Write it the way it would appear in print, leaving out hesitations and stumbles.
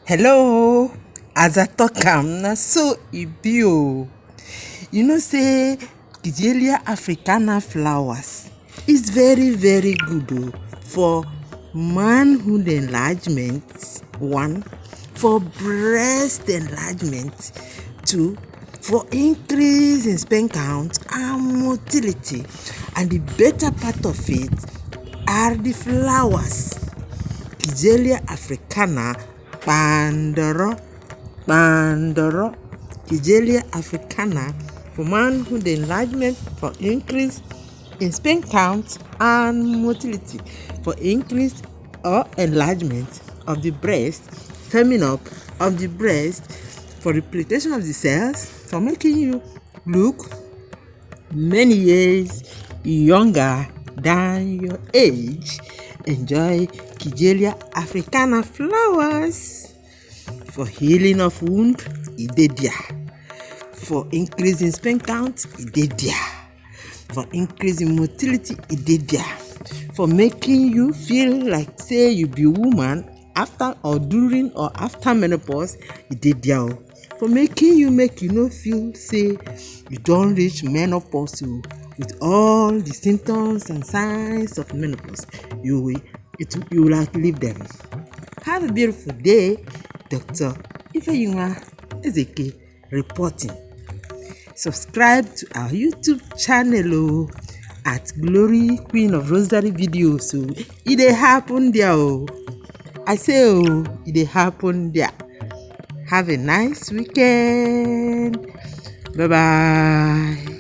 Hello, as I talk na so e be o. You know say Kigelia Africana flowers is very good for manhood enlargement, one, for breast enlargement, two, for increase in sperm count and motility. And the better part of it are the flowers. Kigelia Africana, Pandoro, Kigelia Africana for manhood enlargement, for increase in sperm count and motility, for increase or enlargement of the breast, firming up of the breast, for replication of the cells, for making you look many years younger than your age. Enjoy Kigelia Africana flowers for healing of wound, e dey there. For increase in sperm count, e dey there. For increase in motility, e dey there. For making you feel like say you be woman after or during or after menopause, e dey there. For making you no feel say you don reach menopause with all the symptoms and signs of menopause, you will leave them. Have a beautiful day. Dr. Ifeyinwa Ezeke reporting. Subscribe to our YouTube channel at Glory Queen of Rosary Videos. It dey happen there. I say it dey happen there. Have a nice weekend. Bye bye.